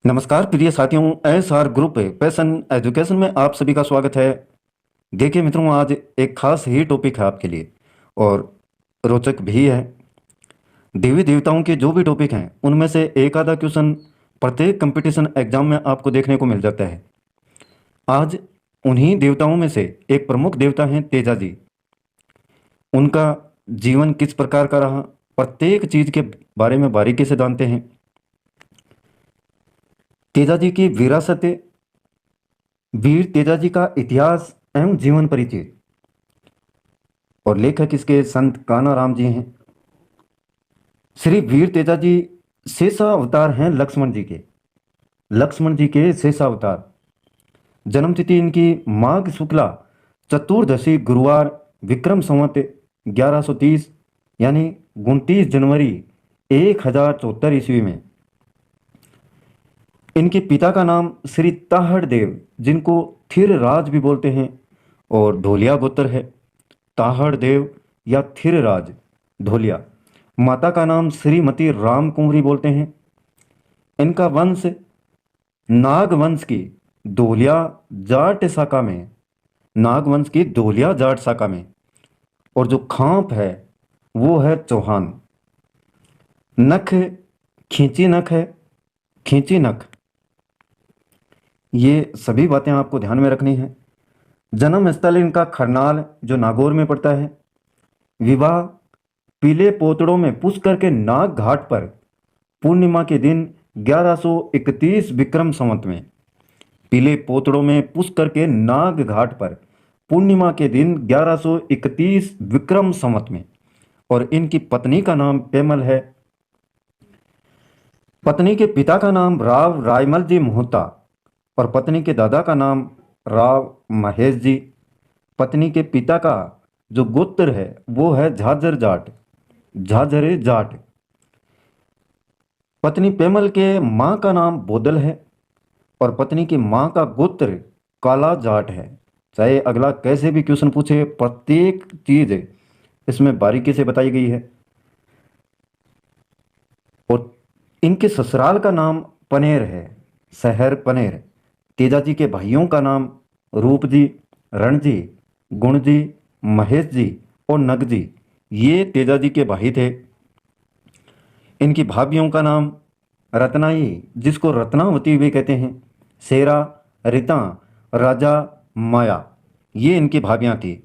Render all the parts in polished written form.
नमस्कार प्रिय साथियों, एसआर ग्रुप पैशन एजुकेशन में आप सभी का स्वागत है। देखिए मित्रों, आज एक खास ही टॉपिक है आपके लिए और रोचक भी है। देवी देवताओं के जो भी टॉपिक हैं उनमें से एक आधा क्वेश्चन प्रत्येक कंपटीशन एग्जाम में आपको देखने को मिल जाता है। आज उन्हीं देवताओं में से एक प्रमुख देवता हैं तेजा जी। उनका जीवन किस प्रकार का रहा, प्रत्येक चीज के बारे में बारीकी से जानते हैं। तेजा जी की विरासत, वीर तेजा जी का इतिहास एवं जीवन परिचय। और लेखक इसके संत कान्हाराम जी हैं। श्री वीर तेजा जी शेषा अवतार हैं लक्ष्मण जी के शेषा अवतार। जन्म तिथि इनकी माघ शुक्ला चतुर्दशी गुरुवार विक्रम संवत 1130 यानी 29 जनवरी 1074 ईस्वी में। इनके पिता का नाम श्री ताहड़ देव, जिनको थिर राज भी बोलते हैं, और ढोलिया गोत्र है। ताहड़ देव या थिर राज ढोलिया। माता का नाम श्रीमती राम कुंवरी बोलते हैं। इनका वंश नाग वंश की धोलिया जाट शाखा में, नाग वंश की धोलिया जाट शाखा में, और जो खांप है वो है चौहान। नख खींची नख है, खींची नख। ये सभी बातें आपको ध्यान में रखनी है। जन्म स्थल इनका खरनाल जो नागौर में पड़ता है। विवाह पीले पोतड़ों में पुष्कर के नाग घाट पर पूर्णिमा के दिन 1131 विक्रम संवत में। पीले पोतड़ों में पुष्कर के नाग घाट पर पूर्णिमा के दिन 1131 विक्रम संवत में। और इनकी पत्नी का नाम पेमल है। पत्नी के पिता का नाम राव रायमल जी मोहता और पत्नी के दादा का नाम राव महेश जी। पत्नी के पिता का जो गोत्र है वो है झाझर जाट, झाझरे जाट। पत्नी पेमल के माँ का नाम बोदल है और पत्नी की माँ का गोत्र काला जाट है। चाहे अगला कैसे भी क्वेश्चन पूछे, प्रत्येक चीज इसमें बारीकी से बताई गई है। और इनके ससुराल का नाम पनेर है, शहर पनेर। तेजा जी के भाइयों का नाम रूप जी, रण जी, गुण जी, महेश जी और नग जी। ये तेजा जी के भाई थे। इनकी भाभियों का नाम रत्नाई, जिसको रत्नावती भी कहते हैं, शेरा, रिता, राजा, माया। ये इनकी भाभियां थी।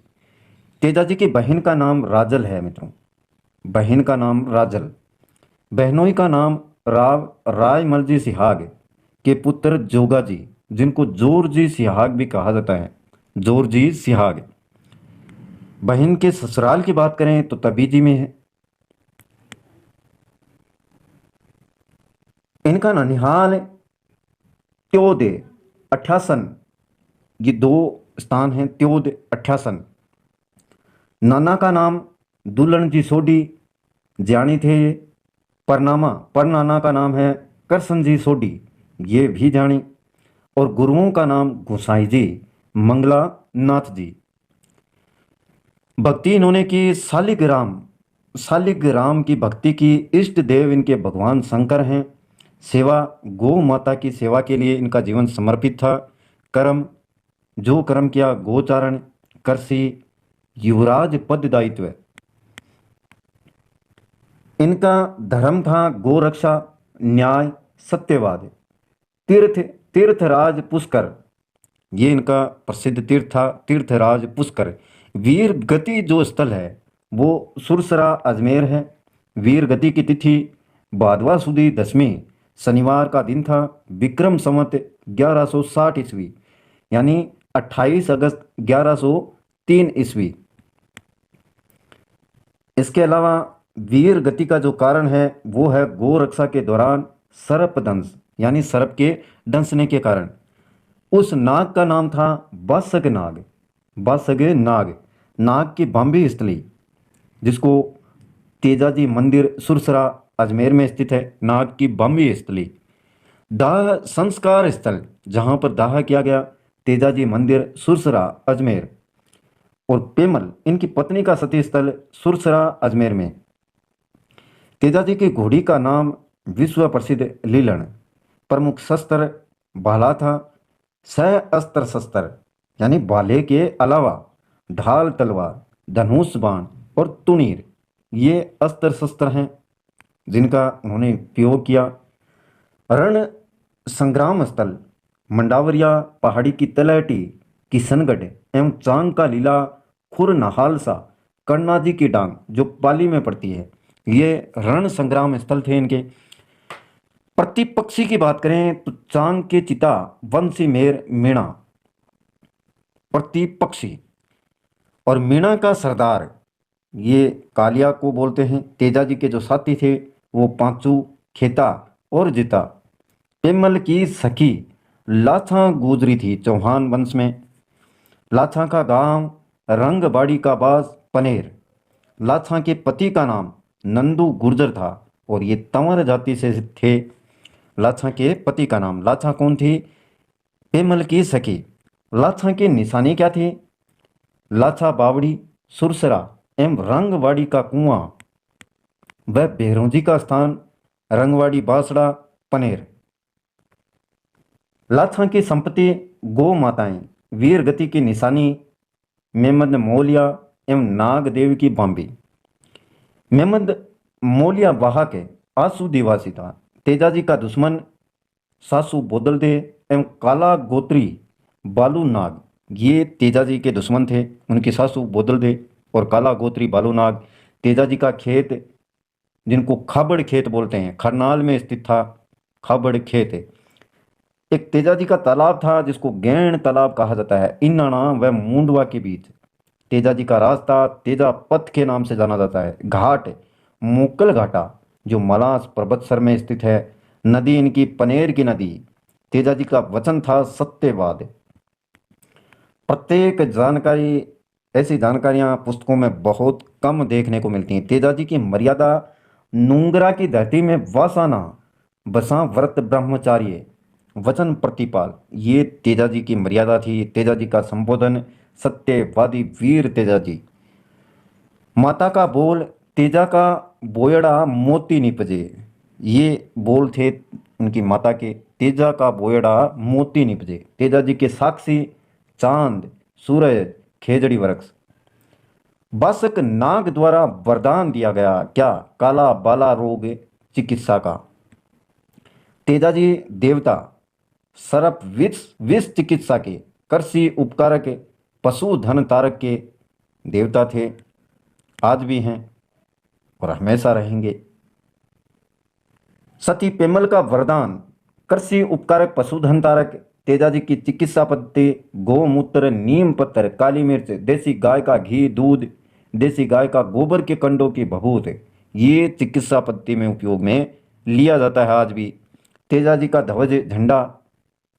तेजा जी की बहन का नाम राजल है मित्रों, बहन का नाम राजल। बहनोई का नाम राव रायमल जी सिहाग के पुत्र जोगा जी, जिनको जोर जी सिहाग भी कहा जाता है, जोर जी सिहाग। बहन के ससुराल की बात करें तो तबीजी में है। इनका ननिहाल त्योद अठ्यासन, ये दो स्थान हैं, त्योद अठ्यासन। नाना का नाम दुल्हन जी सोडी, ज्ञानी थे ये। परनामा परनाना का नाम है करसन जी सोडी, ये भी जानी। और गुरुओं का नाम गोसाई जी, मंगला नाथ जी। भक्ति इन्होंने की शालिग्राम, शालिग्राम की भक्ति की। इष्ट देव इनके भगवान शंकर हैं। सेवा गौ माता की सेवा के लिए इनका जीवन समर्पित था। कर्म, जो कर्म किया, गोचारण, कृषि, युवराज पद दायित्व। इनका धर्म था गोरक्षा, न्याय, सत्यवाद। तीर्थ तीर्थराज पुष्कर, ये इनका प्रसिद्ध तीर्थ था, तीर्थराज पुष्कर। वीर गति जो स्थल है वो सुरसरा अजमेर है। वीर गति की तिथि भादवा सुदी दसवीं शनिवार का दिन था। विक्रम संवत 1160 ईस्वी यानी 28 अगस्त 1103 ईस्वी। इसके अलावा वीर गति का जो कारण है वो है गोरक्षा के दौरान सर्प दंश, यानी सर्प के दंशने के कारण। उस नाग का नाम था बासग नाग, बासग नाग। नाग की बाम्बी स्थली, जिसको तेजाजी मंदिर सुरसरा अजमेर में स्थित है, नाग की बाम्बी स्थली। दाह संस्कार स्थल, जहां पर दाह किया गया, तेजाजी मंदिर सुरसरा अजमेर। और पेमल इनकी पत्नी का सती स्थल सुरसरा अजमेर में। तेजाजी की घोड़ी का नाम विश्व प्रसिद्ध लीलन। प्रमुख शस्त्र भाला था। सह अस्त्र शस्त्र यानी भाले के अलावा ढाल तलवार, धनुष बाण और तुनीर, ये अस्त्र शस्त्र हैं जिनका उन्होंने उपयोग किया। रण संग्राम स्थल मंडावरिया पहाड़ी की तलहटी, किशनगढ़ एवं चांग का लीला, खुर नहालसा, कर्णा जी की डांग जो पाली में पड़ती है, ये रण संग्राम स्थल थे इनके। प्रतिपक्षी की बात करें तो चांग के चिता, वंशी मेर मीणा प्रतिपक्षी, और मीणा का सरदार ये कालिया को बोलते हैं। तेजाजी के जो साथी थे वो पांचू, खेता और जिता। पेमल की सखी लाछा गुजरी थी चौहान वंश में। लाछा का गांव रंगबाड़ी का बास पनेर। लाछा के पति का नाम नंदू गुर्जर था और ये तंवर जाति से थे। लाछा के पति का नाम, लाछा कौन थी? पेमल की सखी। लाछा की निशानी क्या थी? लाछा बावड़ी, सुरसरा एवं रंगवाड़ी का कुआं व बेरोंजी का स्थान रंगवाड़ी बासड़ा पनेर। लाछा की संपत्ति गौ माताएं, वीर गति की निशानी मेमद मोलिया एवं नाग देव की बांबी। मेमद मोलिया वहा के आसू दिवासी था। तेजाजी का दुश्मन सासू बोदल दे एवं काला गोत्री बालू नाग, ये तेजाजी के दुश्मन थे। उनकी सासू बोदल दे और काला गोत्री बालू नाग। तेजाजी का खेत जिनको खाबड़ खेत बोलते हैं, खरनाल में स्थित था खाबड़ खेत। एक तेजाजी का तालाब था जिसको गैण तालाब कहा जाता है, इन्नाणा व मुंडवा के बीच। तेजाजी का रास्ता तेजा पथ के नाम से जाना जाता है। घाट मोकल घाटा जो मलास पर्वतसर में स्थित है। नदी इनकी पनेर की नदी। तेजाजी का वचन था सत्यवाद। प्रत्येक जानकारी, ऐसी जानकारियां पुस्तकों में बहुत कम देखने को मिलती हैं। तेजाजी की मर्यादा नुंगरा की धरती में वासाना बसा व्रत ब्रह्मचार्य वचन प्रतिपाल, ये तेजाजी की मर्यादा थी। तेजाजी का संबोधन सत्यवादी वीर तेजाजी। माता का बोल तेजा का बोयड़ा मोती निपजे, ये बोल थे उनकी माता के, तेजा का बोयड़ा मोती निपजे। तेजाजी के साक्षी चांद, सूरज, खेजड़ी वृक्ष। बासक नाग द्वारा वरदान दिया गया क्या? काला बाला रोग चिकित्सा का। तेजाजी देवता सर्प विष चिकित्सा के, कृषि उपकारक, पशुधन तारक के देवता थे, आज भी हैं और हमेशा रहेंगे। सती पेमल का वरदान कृषि उपकारक, पशुधन तारक। तेजाजी की चिकित्सा पद्धति गौमूत्र, नीम पत्थर, काली मिर्च, देसी गाय का घी, दूध, देसी गाय का गोबर के कंडों की भभूत, ये चिकित्सा पद्धति में उपयोग में लिया जाता है आज भी। तेजाजी का ध्वज झंडा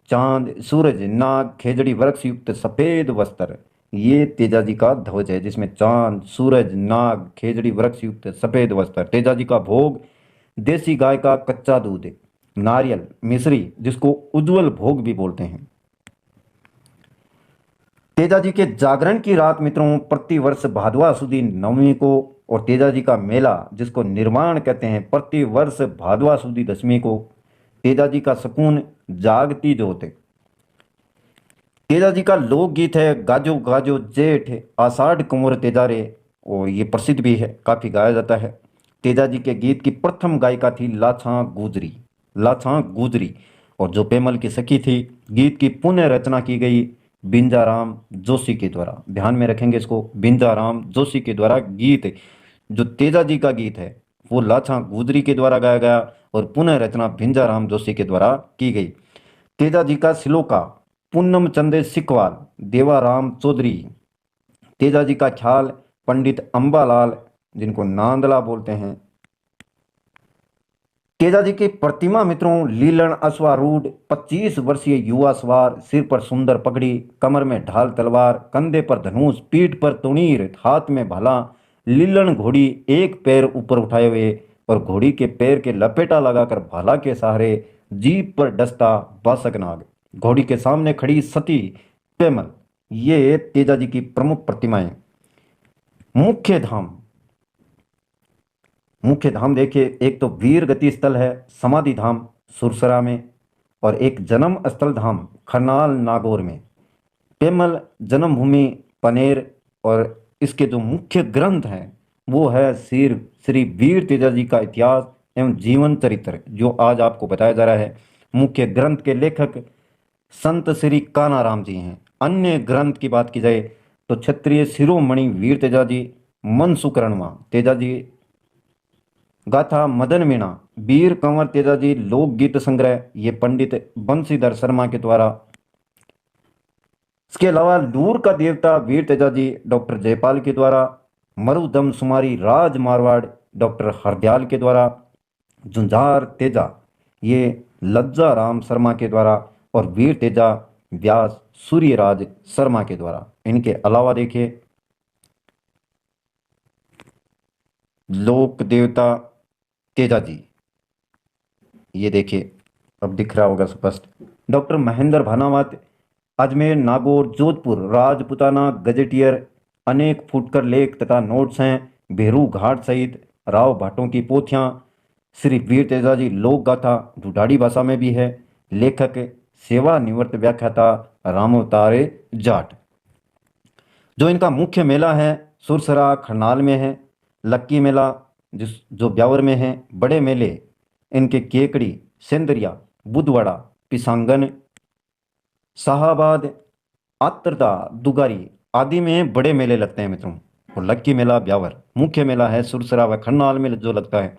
चांद, सूरज, नाग, खेजड़ी वृक्ष युक्त सफेद वस्त्र, ये तेजाजी का ध्वज है जिसमें चांद, सूरज, नाग, खेजड़ी वृक्ष युक्त सफेद वस्त्र। तेजाजी का भोग देसी गाय का कच्चा दूध, नारियल, मिश्री जिसको उज्जवल भोग भी बोलते हैं। तेजाजी के जागरण की रात मित्रों प्रतिवर्ष भादवा सुदी नवमी को, और तेजाजी का मेला जिसको निर्माण कहते हैं प्रतिवर्ष भादवा सुदी दशमी को। तेजाजी का शकुन जागती जोत। तेजाजी का लोकगीत है गाजो गाजो जेठ आषाढ़ कुंवर तेजारे, और ये प्रसिद्ध भी है, काफी गाया जाता है। तेजाजी के गीत की प्रथम गायिका थी लाछा गुजरी, लाछा गुजरी, और जो पेमल की सखी थी। गीत की पुनः रचना की गई बिंजाराम जोशी के द्वारा, ध्यान में रखेंगे इसको, बिंजाराम जोशी के द्वारा गीत, जो तेजाजी का गीत है वो लाछा गुजरी के द्वारा गाया गया और पुनः रचना भिंजाराम जोशी के द्वारा की गई। तेजाजी का श्लोका पूनम चंदे सिकवाल, देवाराम चौधरी। तेजाजी का ख्याल पंडित अंबालाल जिनको नांदला बोलते हैं। तेजाजी की प्रतिमा मित्रों लीलन अश्वारूढ़ 25 वर्षीय युवा सवार, सिर पर सुंदर पगड़ी, कमर में ढाल तलवार, कंधे पर धनुष, पीठ पर तुणीर, हाथ में भाला। लीलन घोड़ी एक पैर ऊपर उठाए हुए और घोड़ी के पैर के लपेटा लगाकर भाला के सहारे जीप पर डसता बासक नाग। घोड़ी के सामने खड़ी सती पेमल, ये तेजाजी की प्रमुख प्रतिमाएं। मुख्य धाम, मुख्य धाम देखिए, एक तो वीर गति स्थल है समाधि धाम सुरसरा में, और एक जन्म स्थल धाम खरनाल नागौर में, पेमल जन्मभूमि पनेर, और इसके जो मुख्य ग्रंथ हैं वो है श्री वीर तेजाजी का इतिहास एवं जीवन चरित्र, जो आज आपको बताया जा रहा है। मुख्य ग्रंथ के लेखक संत श्री कानाराम जी हैं। अन्य ग्रंथ की बात की जाए तो क्षत्रिय शिरोमणि वीर तेजाजी, मनसुख रणवा तेजाजी, गाथा मदन मीणा, वीर कंवर तेजाजी लोकगीत संग्रह, ये पंडित बंशीधर शर्मा के द्वारा। इसके अलावा दूर का देवता वीर तेजाजी डॉक्टर जयपाल के द्वारा, मरुदम सुमारी राज मारवाड़ डॉक्टर हरदयाल के द्वारा, झुंझार तेजा ये लज्जा राम शर्मा के द्वारा, और वीर तेजा व्यास सूर्यराज शर्मा के द्वारा। इनके अलावा देखिए लोक देवता तेजाजी, ये देखिए अब दिख रहा होगा स्पष्ट, डॉक्टर महेंद्र भानावत अजमेर नागौर जोधपुर राजपुताना गजेटियर, अनेक फुटकर लेख तथा नोट्स हैं। भेरू घाट सहित राव भाटों की पोथियां, श्री वीर तेजाजी लोक गाथा ढूढ़ाड़ी भाषा में भी है। लेखक सेवानिवृत्त व्याख्याता रामोतारे जाट। जो इनका मुख्य मेला है सुरसरा खरनाल में है, लक्की मेला जो ब्यावर में है, बड़े मेले इनके केकड़ी, सेंदरिया, बुधवाड़ा, पिसांगन, शाहाबाद, आत्रदा, दुगारी आदि में बड़े मेले लगते हैं मित्रों। और लक्की मेला ब्यावर, मुख्य मेला है सुरसरा व खरनाल में जो लगता है।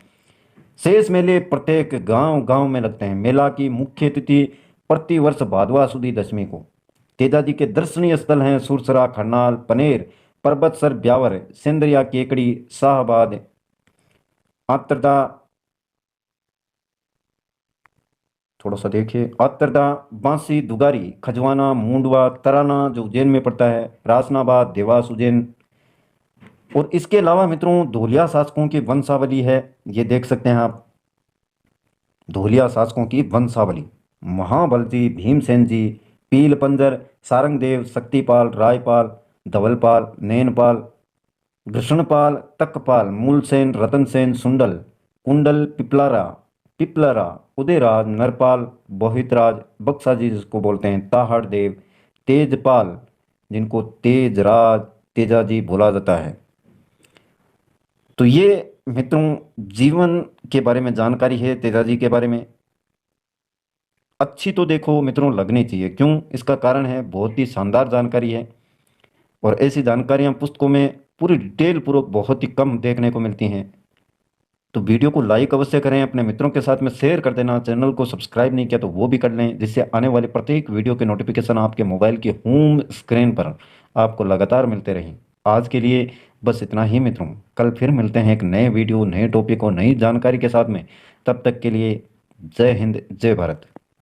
शेष मेले प्रत्येक गांव गांव में लगते हैं। मेला की मुख्य तिथि प्रतिवर्ष भादवा सुदी दशमी को। तेजाजी के दर्शनीय स्थल हैं सुरसरा, खरनाल, पनेर, पर्वतसर, ब्यावर, सेंदरिया, केकड़ी, शाहबाद, आत्रदा, थोड़ा सा देखिए, आत्रदा, बांसी, दुगारी, खजवाना, मुंडवा, तराना जो उज्जैन में पड़ता है, रासनाबाद, देवास, उज्जैन। और इसके अलावा मित्रों धोलिया शासकों की वंशावली है, ये देख सकते हैं आप, धोलिया शासकों की वंशावली, महाबल जी, भीमसेन जी, पीलपंजर, सारंगदेव, शक्तिपाल, रायपाल, धवलपाल, नैनपाल, कृष्णपाल, तकपाल, मूलसेन, रतनसेन, सुंडल, कुंडल, पिपलरा, उदयराज, नरपाल, बोहितराज, बक्साजी जिसको बोलते हैं, ताहड़ देव, तेजपाल जिनको तेजराज, तेजाजी बोला जाता है। तो ये मित्रों जीवन के बारे में जानकारी है तेजाजी के बारे में। अच्छी तो देखो मित्रों लगनी चाहिए, क्यों, इसका कारण है बहुत ही शानदार जानकारी है। और ऐसी जानकारियां पुस्तकों में पूरी डिटेल पूर्वक बहुत ही कम देखने को मिलती हैं। तो वीडियो को लाइक अवश्य करें, अपने मित्रों के साथ में शेयर कर देना। चैनल को सब्सक्राइब नहीं किया तो वो भी कर लें, जिससे आने वाले प्रत्येक वीडियो के नोटिफिकेशन आपके मोबाइल की होम स्क्रीन पर आपको लगातार मिलते रहें। आज के लिए बस इतना ही मित्रों, कल फिर मिलते हैं एक नए वीडियो, नए टॉपिक और नई जानकारी के साथ में। तब तक के लिए जय हिंद, जय भारत।